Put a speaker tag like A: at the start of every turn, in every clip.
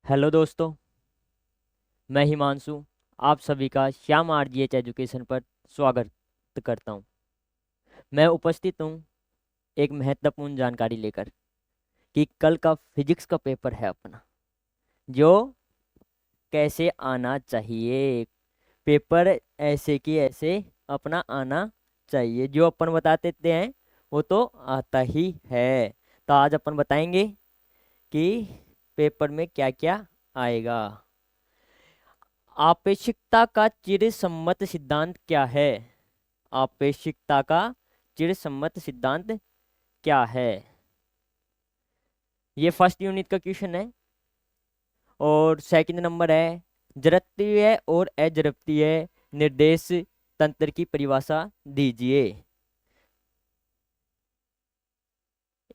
A: Hello दोस्तों, मैं हिमांशु आप सभी का श्याम आरजीएच एजुकेशन पर स्वागत करता हूं। मैं उपस्थित हूं एक महत्वपूर्ण जानकारी लेकर कि कल का फिजिक्स का पेपर है अपना, जो कैसे आना चाहिए। पेपर ऐसे कि ऐसे अपना आना चाहिए। जो अपन बता देते हैं वो तो आता ही है। तो आज अपन बताएंगे कि पेपर में क्या क्या आएगा। आपेक्षिकता का चिरसम्मत सिद्धांत क्या है? आपेक्षिकता का चिरसम्मत सिद्धांत क्या है? ये फर्स्ट यूनिट का क्वेश्चन है। और सेकंड नंबर है, जड़त्वीय और अजड़त्वीय निर्देश तंत्र की परिभाषा दीजिए।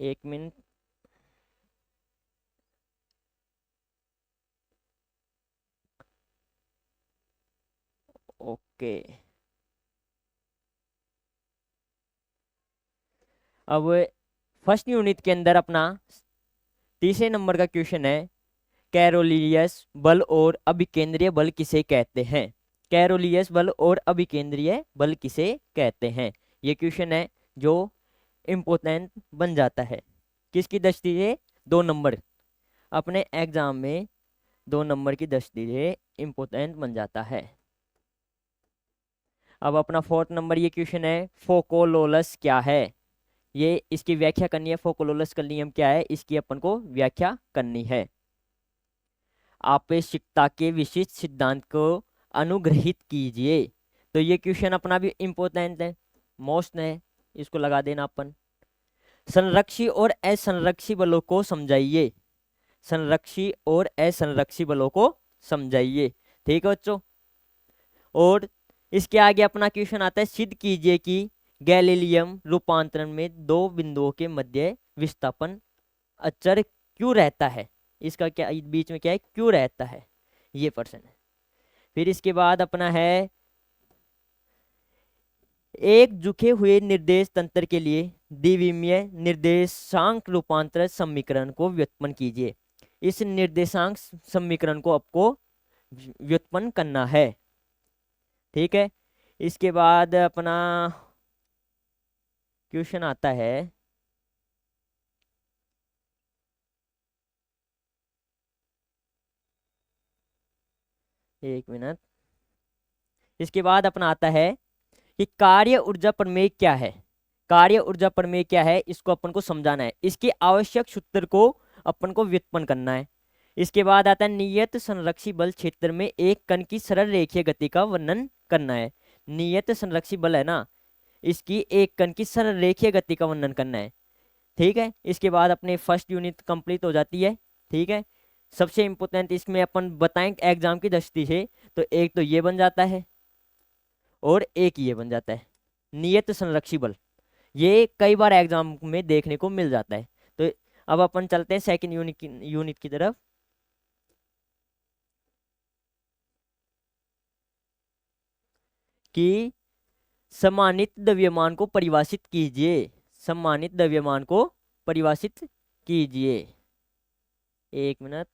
A: एक मिनट। ओके, अब फर्स्ट यूनिट के अंदर अपना तीसरे नंबर का क्वेश्चन है, कैरोलियस बल और अभिकेंद्रीय बल किसे कहते हैं? कैरोलियस बल और अभिकेंद्रीय बल किसे कहते हैं? ये क्वेश्चन है जो इम्पोर्टेंट बन जाता है। किसकी दृष्टि से? 2 नंबर। अपने एग्जाम में 2 नंबर की दृष्टि से इम्पोर्टेंट बन जाता है। अब अपना फोर्थ नंबर ये क्वेश्चन है, फोकोलोलस क्या है? ये इसकी व्याख्या करनी है। फोकोलोलस का नियम क्या है, इसकी अपन को व्याख्या करनी है। आपेक्षिकता के विशिष्ट सिद्धांत को अनुग्रहित कीजिए। तो ये क्वेश्चन अपना भी इम्पोर्टेंट है, मोस्ट है, इसको लगा देना अपन। संरक्षी और असंरक्षी बलों को समझाइए। संरक्षी और असंरक्षी बलों को समझाइए। ठीक है बच्चों। और इसके आगे अपना क्वेश्चन आता है, सिद्ध कीजिए कि गैलीलियम रूपांतरण में दो बिंदुओं के मध्य विस्थापन अचर क्यों रहता है। इसका क्या बीच में क्या है, क्यों रहता है, ये प्रश्न है। फिर इसके बाद अपना है, एक झुके हुए निर्देश तंत्र के लिए द्विविमीय निर्देशांक रूपांतर समीकरण को व्युत्पन्न कीजिए। इस निर्देशांक समीकरण को आपको व्युत्पन्न करना है। ठीक है। इसके बाद अपना क्वेश्चन आता है, एक मिनट। इसके बाद अपना आता है कि कार्य ऊर्जा प्रमेय क्या है। कार्य ऊर्जा प्रमेय क्या है, इसको अपन को समझाना है। इसके आवश्यक सूत्र को अपन को व्युत्पन्न करना है। इसके बाद आता है, नियत संरक्षी बल क्षेत्र में एक कण की सरल रेखीय गति का वर्णन करना है। नियत संरक्षी बल है ना, इसकी एक कण की सरल रेखीय गति का वर्णन करना है। ठीक है। इसके बाद अपने फर्स्ट यूनिट कंप्लीट हो जाती है। ठीक है। सबसे इंपॉर्टेंट इसमें अपन बताएं एग्जाम की दृष्टि से, तो एक तो ये बन जाता है और एक ये बन जाता है, नियत संरक्षी बल। ये कई बार एग्जाम में देखने को मिल जाता है। तो अब अपन चलते हैं सेकंड यूनिट की तरफ। कि सम्मानित द्रव्यमान को परिभाषित कीजिए। सम्मानित द्रव्यमान को परिभाषित कीजिए। एक मिनट।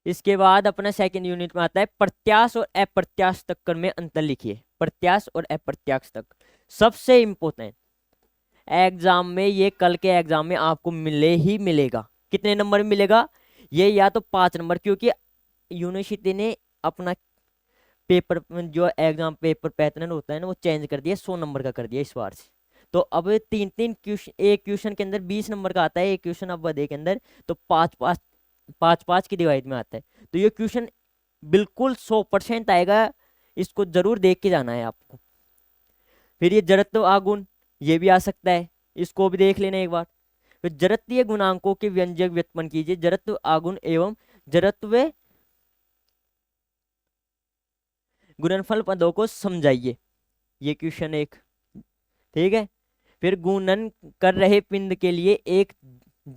A: इसके बाद अपना सेकंड यूनिट में आता है, प्रत्याश और अप्रत्याश तक में अंतर लिखिए। प्रत्याश और अप्रत्याश तक सबसे इंपॉर्टेंट एग्जाम में, ये कल के एग्जाम में आपको मिले ही मिलेगा। कितने नंबर में मिलेगा ये? या तो 5 नंबर, क्योंकि यूनिवर्सिटी ने अपना पेपर जो एग्जाम पेपर पैटर्न होता है ना, वो चेंज कर दिया, 100 नंबर का कर दिया इस बार से। तो अब 3-3 क्वेश्चन, एक क्वेश्चन के अंदर 20 नंबर का आता है, एक क्वेश्चन अब दे के अंदर तो 5-5 की डिवाइड में आता है। तो ये क्वेश्चन बिल्कुल 100% आएगा, इसको जरूर देख के जाना है आपको। फिर ये जड़त्व आगुण, ये भी आ सकता है, इसको भी देख लेना एक बार। फिर जड़त्वीय गुणांकों के व्यंजक व्युत्पन्न कीजिए। जड़त्व आगुण एवं जड़त्व गुणनफल पदों को समझाइए। ये क्वेश्चन एक। ठीक है। फिर गुणन कर रहे पिंड के लिए एक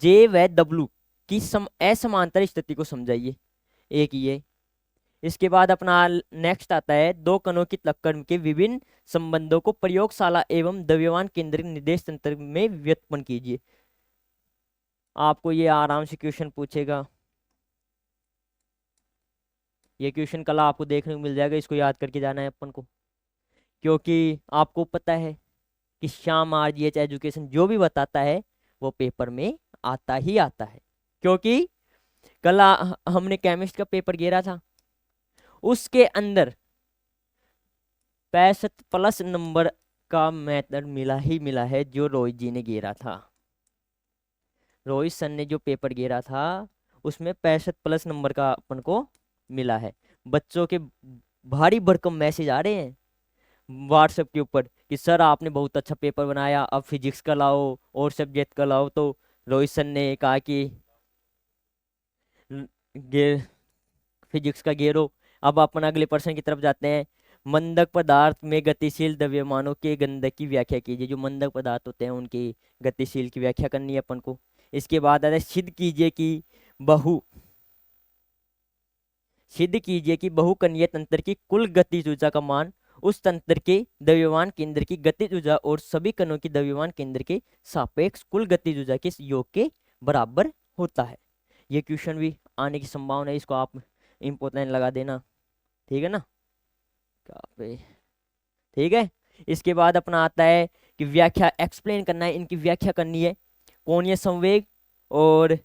A: जे व डब्लू की असमांतर स्थिति को समझाइए। एक ये। इसके बाद अपना नेक्स्ट आता है दो कणों की टक्कर के विभिन्न संबंधों को प्रयोगशाला एवं द्रव्यमान केंद्रित निर्देश तंत्र में व्युत्पन्न कीजिए। आपको ये आराम से क्वेश्चन पूछेगा, ये क्वेश्चन कल आपको देखने को मिल जाएगा, इसको याद करके जाना है अपन को, क्योंकि आपको पता है कि श्याम आरजीएच एजुकेशन जो भी बताता है वो पेपर में आता ही आता है। क्योंकि कल हमने केमिस्ट का पेपर घेरा था, उसके अंदर 65+ नंबर का मेथड मिला है जो रोहित जी ने घेरा था। रोहित सर ने जो पेपर घेरा था उसमें 65+ नंबर का अपन को मिला है। बच्चों के भारी भरकम मैसेज आ रहे हैं व्हाट्सएप के ऊपर कि सर आपने बहुत अच्छा पेपर बनाया, अब फिजिक्स का लाओ और सब्जेक्ट का लाओ। तो रोहित सर ने कहा कि गे फिजिक्स का घेरो। अब अपन अगले प्रश्न की तरफ जाते हैं। मंदक पदार्थ में गतिशील द्रव्यमानों के गंधक की व्याख्या कीजिए। जो मंदक पदार्थ होते हैं उनकी गतिशील की व्याख्या करनी है अपन को। इसके बाद आता है सिद्ध कीजिए कि बहुकणीय तंत्र की कुल गतिज ऊर्जा का मान उस तंत्र के द्रव्यमान केंद्र की गतिज ऊर्जा और सभी कणों की द्रव्यमान केंद्र के सापेक्ष कुल गतिज ऊर्जा के योग के बराबर होता है। ये क्वेश्चन भी आने की संभावना है, इसको आप इम्पोर्टेंट लगा देना, ठीक है ना। ठीक है। इसके बाद अपना आता है कि व्याख्या एक्सप्लेन करना है, इनकी व्याख्या करनी है। कोणीय संवेग और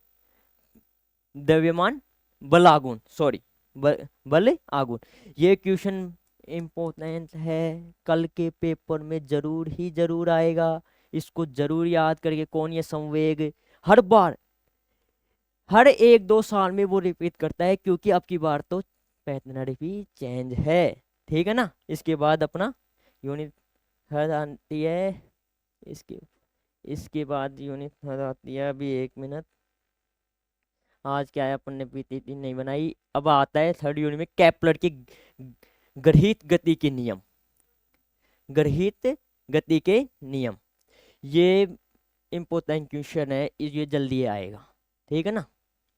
A: द्रव्यमान बल आघूर्ण, सॉरी बल आघूर्ण, ये क्वेश्चन इम्पोर्टेंट है, कल के पेपर में जरूर ही जरूर आएगा। इसको जरूर याद करके, कोणीय संवेग हर बार हर 1-2 साल में वो रिपीट करता है, क्योंकि अब की बार तो पैटर्न भी चेंज है, ठीक है ना। इसके बाद अपना यूनिट हद आती है, इसके बाद यूनिट हद आती है। अभी 1 मिनट, आज क्या है अपन ने पीपीटी नहीं बनाई। अब आता है थर्ड यूनिट में केपलर की गृहीत गति के नियम। गृहीत गति के नियम, ये इंपॉर्टेंट क्वेश्चन है, ये जल्दी आएगा, ठीक है ना।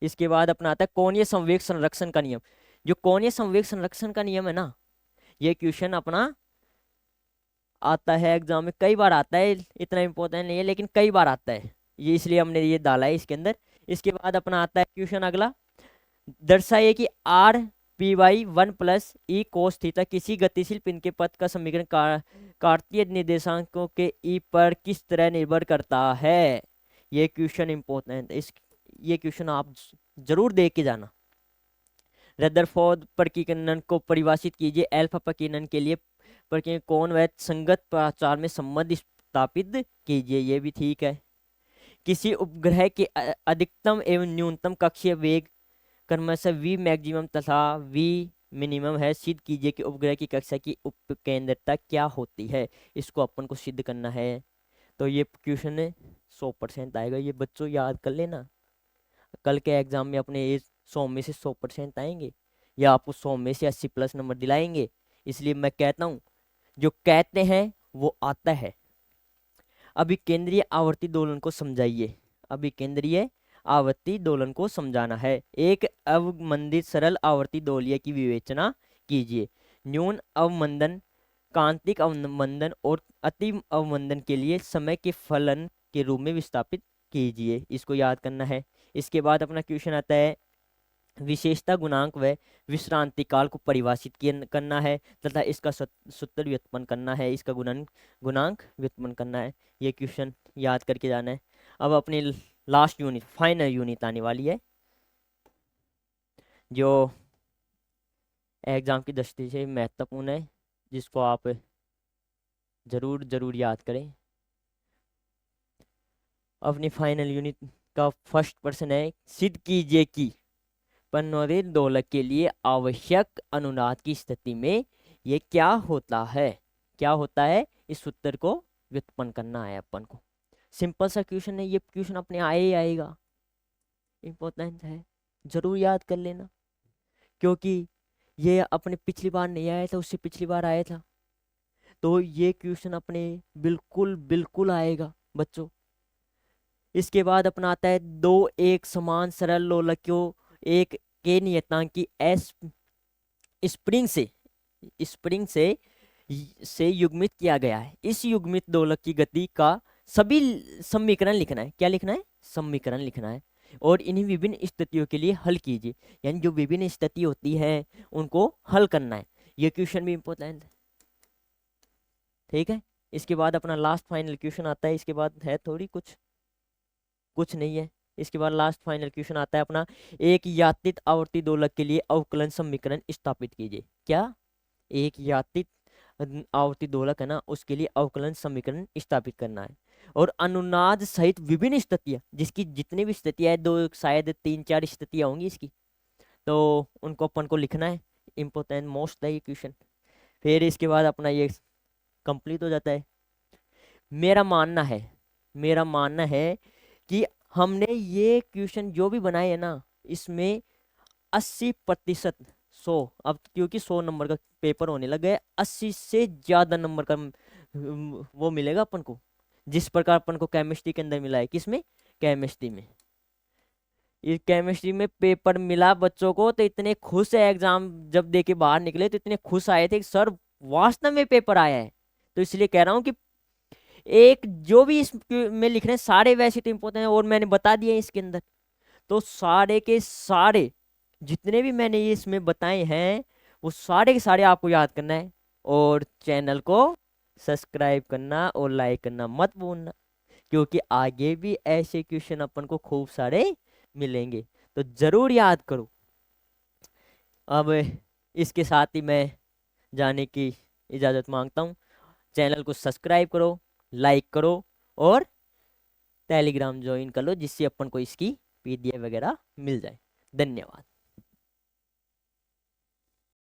A: इसके बाद अपना आता है कोणीय संवेग संरक्षण का नियम। जो कोणीय संवेग संरक्षण का नियम है ना, ये क्वेश्चन अपना आता है एग्जाम में, कई बार आता है, इतना इंपॉर्टेंट नहीं है लेकिन कई बार आता है, ये इसलिए हमने ये डाला है इसके अंदर। इसके बाद अपना आता है क्वेश्चन अगला, दर्शाइए कि R P Y 1 + e cos theta किसी गतिशील पिंड के पथ का समीकरण कार्तीय निर्देशांकों के ई पर किस तरह निर्भर करता है। ये क्वेश्चन इंपॉर्टेंट है, ये क्वेश्चन आप जरूर देख के जाना। रदरफोर्ड प्रकीर्णन को परिभाषित कीजिए। अल्फा प्रकीर्णन के लिए प्रकीर्णन कोण व संगत प्राचार में संबंध स्थापित कीजिए, ये भी ठीक है। किसी उपग्रह के अधिकतम एवं न्यूनतम कक्षीय वेग क्रमशः v मैक्सिमम तथा v मिनिमम है, सिद्ध कीजिए कि उपग्रह की कक्षा की उपकेंद्रता क्या होती है। इसको अपन को सिद्ध करना है। तो ये क्वेश्चन 100% आएगा, ये बच्चों याद कर लेना। कल के एग्जाम में अपने 100 में से 100% आएंगे, या आपको 100 में से 80+ नंबर दिलाएंगे। इसलिए मैं कहता हूँ जो कहते हैं वो आता है। अभी केंद्रीय आवर्ती दोलन को समझाइए। अभी केंद्रीय आवर्ती दोलन को समझाना है। एक अवमंदित सरल आवर्ती दोलीय की विवेचना कीजिए। न्यून अवमंदन, कांतिक अवमंदन और अति अवमंदन के लिए समय के फलन के रूप में विस्थापित कीजिए। इसको याद करना है। इसके बाद अपना क्वेश्चन आता है, विशेषता गुणांक व विश्रांति काल को परिभाषित करना है तथा इसका सूत्र व्युत्पन्न करना है, इसका गुणांक व्युत्पन्न करना है। ये क्वेश्चन याद करके जाना है। अब अपनी लास्ट यूनिट, फाइनल यूनिट आने वाली है, जो एग्जाम की दृष्टि से महत्वपूर्ण है, जिसको आप जरूर जरूर याद करें। अपनी फाइनल यूनिट का फर्स्ट प्रश्न है, सिद्ध कीजिए कि पन्नोरित दोलक के लिए आवश्यक अनुनाद की स्थिति में ये क्या होता है। क्या होता है, इस सूत्र को व्युत्पन्न करना है अपन को। सिंपल सा क्वेश्चन है, ये क्वेश्चन अपने आए ही आएगा, इंपॉर्टेंट है, जरूर याद कर लेना। क्योंकि ये अपने पिछली बार नहीं आया था, उससे पिछली बार आया था, तो ये क्वेश्चन अपने बिल्कुल बिल्कुल आएगा बच्चों। इसके बाद अपना आता है, दो एक समान सरल लोलकों एक के नियतांक की स्प्रिंग से युग्मित किया गया है। इस युग्मित दोलक की गति का सभी समीकरण लिखना है। क्या लिखना है? समीकरण लिखना है। और इन्हीं विभिन्न स्थितियों के लिए हल कीजिए, यानी जो विभिन्न स्थिति होती है उनको हल करना है। ये क्वेश्चन भी इंपॉर्टेंट है, ठीक है। इसके बाद अपना लास्ट फाइनल क्वेश्चन आता है। इसके बाद है थोड़ी कुछ नहीं है। इसके बाद लास्ट फाइनल क्वेश्चन आता है अपना, एक यात्रित आवर्ती दोलक के लिए अवकलन समीकरण स्थापित कीजिए। क्या? एक यात्रित आवर्ती दोलक है ना, उसके लिए अवकलन समीकरण स्थापित करना है। और अनुनाद सहित विभिन्न स्थितियां, जिसकी जितनी भी स्थितियां है, दो शायद 3-4 स्थितियां होंगी इसकी, तो उनको अपन को लिखना है। इंपॉर्टेंट मोस्ट है ये क्वेश्चन। फिर इसके बाद अपना ये कंप्लीट हो जाता है। मेरा मानना है कि हमने ये क्वेश्चन जो भी बनाए हैं ना, इसमें 80%, 100, अब क्योंकि 100 नंबर का पेपर होने लगा है, 80 से ज्यादा नंबर का वो मिलेगा अपन को, जिस प्रकार अपन को केमिस्ट्री के अंदर मिला है। किसमें? केमिस्ट्री में। ये केमिस्ट्री में पेपर मिला बच्चों को तो इतने खुश है, एग्जाम जब दे के बाहर निकले तो इतने खुश आए थे कि सर वास्तव में पेपर आया है। तो इसलिए कह रहा हूँ कि एक जो भी इसमें लिख रहे हैं सारे वैसे तो इम्पोर्टेंट है, और मैंने बता दिए इसके अंदर, तो सारे के सारे जितने भी मैंने ये इसमें बताए हैं वो सारे के सारे आपको याद करना है। और चैनल को सब्सक्राइब करना और लाइक करना मत भूलना, क्योंकि आगे भी ऐसे क्वेश्चन अपन को खूब सारे मिलेंगे, तो जरूर याद करो। अब इसके साथ ही मैं जाने की इजाज़त मांगता हूँ। चैनल को सब्सक्राइब करो, लाइक करो और टेलीग्राम ज्वाइन कर लो, जिससे अपन को इसकी PDF वगैरह मिल जाए। धन्यवाद।